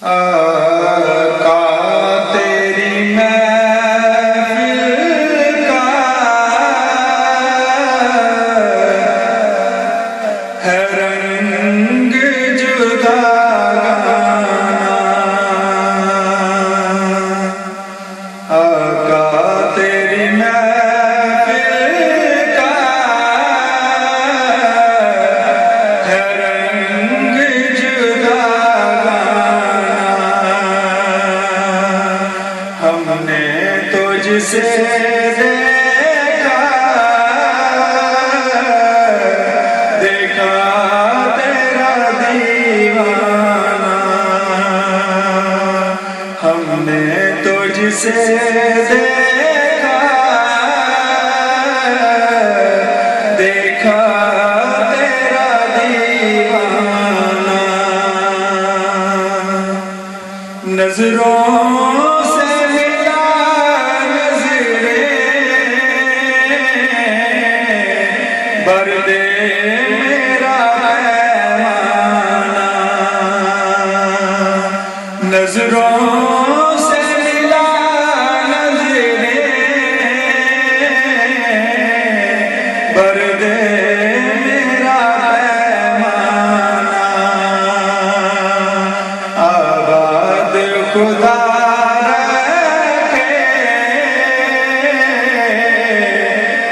आका तेरी महफिल का है रंग जुदा गाना। आका तेरी महफिल का है रंग जुदा गाना। हमने तुझसे देखा तेरा दीवाना। हमने तुझसे देखा तेरा दीवाना। नजरों से मिला नजरें भर दे मेरा पैमाना। नजरों से मिला नजरें भर दे मेरा पैमाना। आबाद खुदा रखे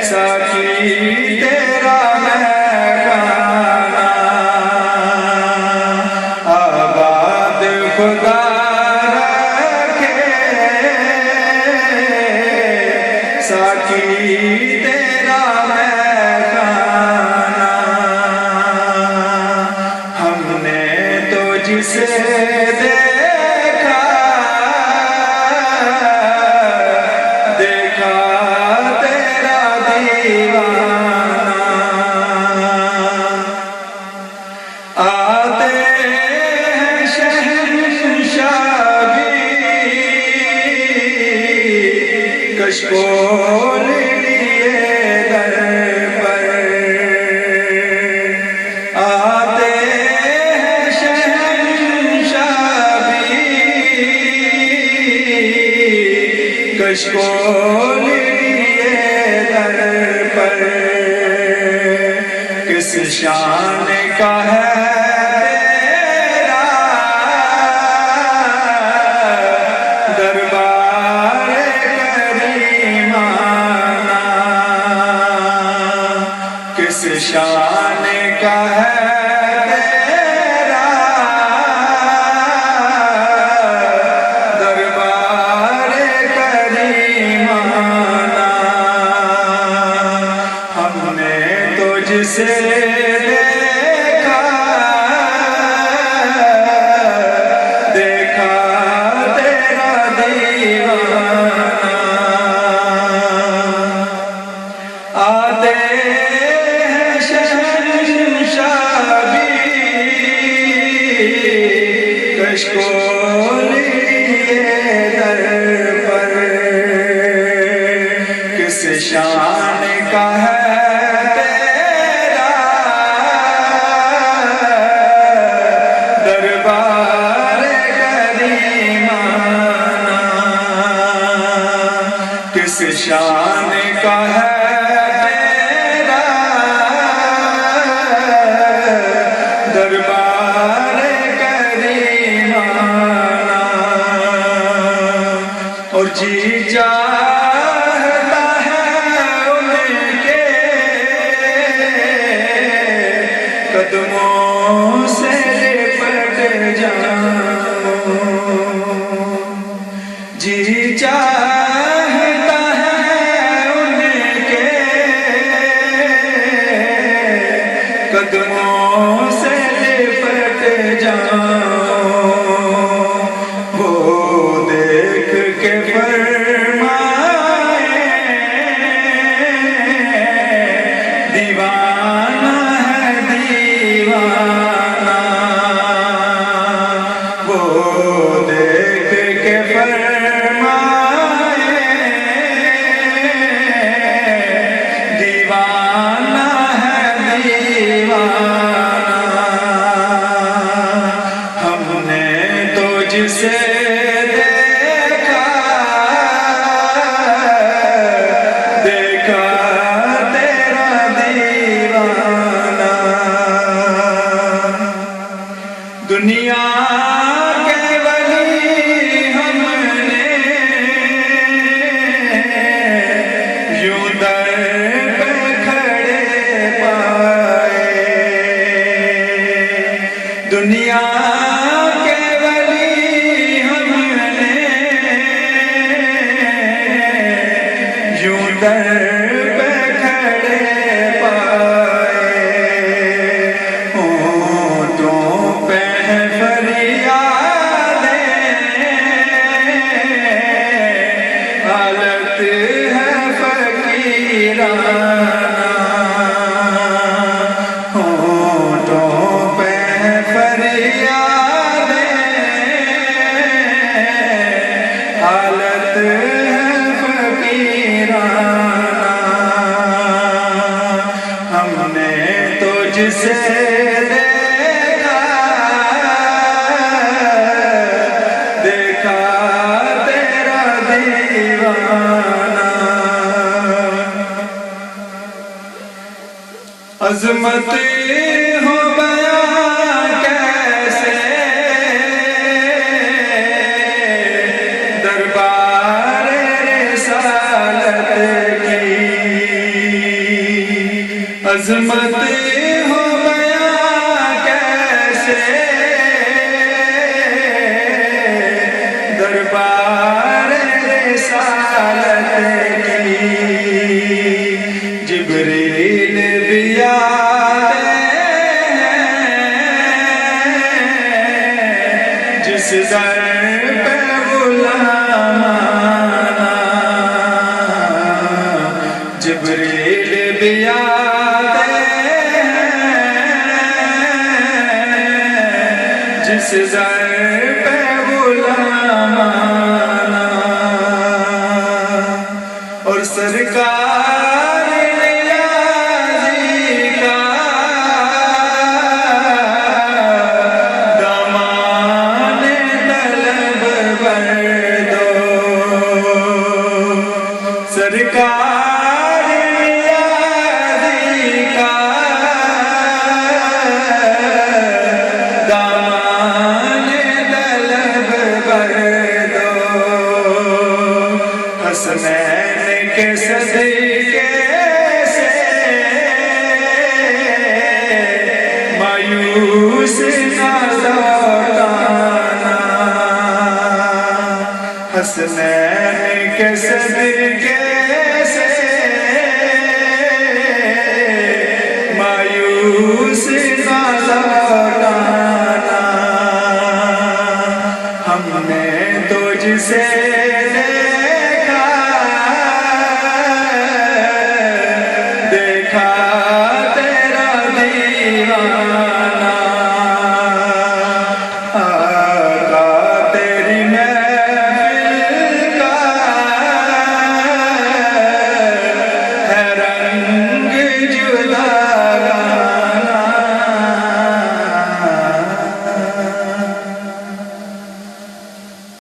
साकी तेरा महकाना। आबाद खुदा रखे साकी तेरा महकाना। हमने तुझसे देखा तेरा दीवाना। आते हैं शहंशाह भी कशकोल लिए दर पर। आते हैं शहंशाह भी कशकोल लिए दर पर। किस शान का है तेरा दरबार करीमाना। किस शान का है तेरा दरबार करीमाना। हमने तुझसे देखा तेरा दीवाना। आते हैं शहंशाह भी कशकोल लिए दर पर। किस शान का है तेरा दरबार करीमाना। किस शान का है तेरा दरबार करीमाना। और जी चाहता है उनके कदमों से लिपट जाऊं। जी चाहता है उनके कदमों से लिपट जाऊं। वो देख के फरमा तुझसे देखा देखा तेरा दीवाना। दुनिया के वली हमने यूं दर पे खड़े पाए। दुनिया के वली हमने यूं दर पे खड़े पाए। होठों पे हालत है फकीराना। होठों पे फरियादें हालत है फकीराना। हमने तुझसे देखा देखा तेरा दीवाना। अज़मत हो बयां कैसे दरबार रिसालत की। अज़मत हो बयां कैसे दरबार रिसालत की। जिब्रील भी आते हैं जिस दर पे बुलाना। जिब्रील भी आते हैं जिस दर पे बुलाना। और सरकार नियाज़ी का दामन तलब भर दो। सरकार नियाज़ी का दामन तलब भर दो। हसनैन के सदके से मायूस ना लौटाना। हसनैन के सदके से मायूस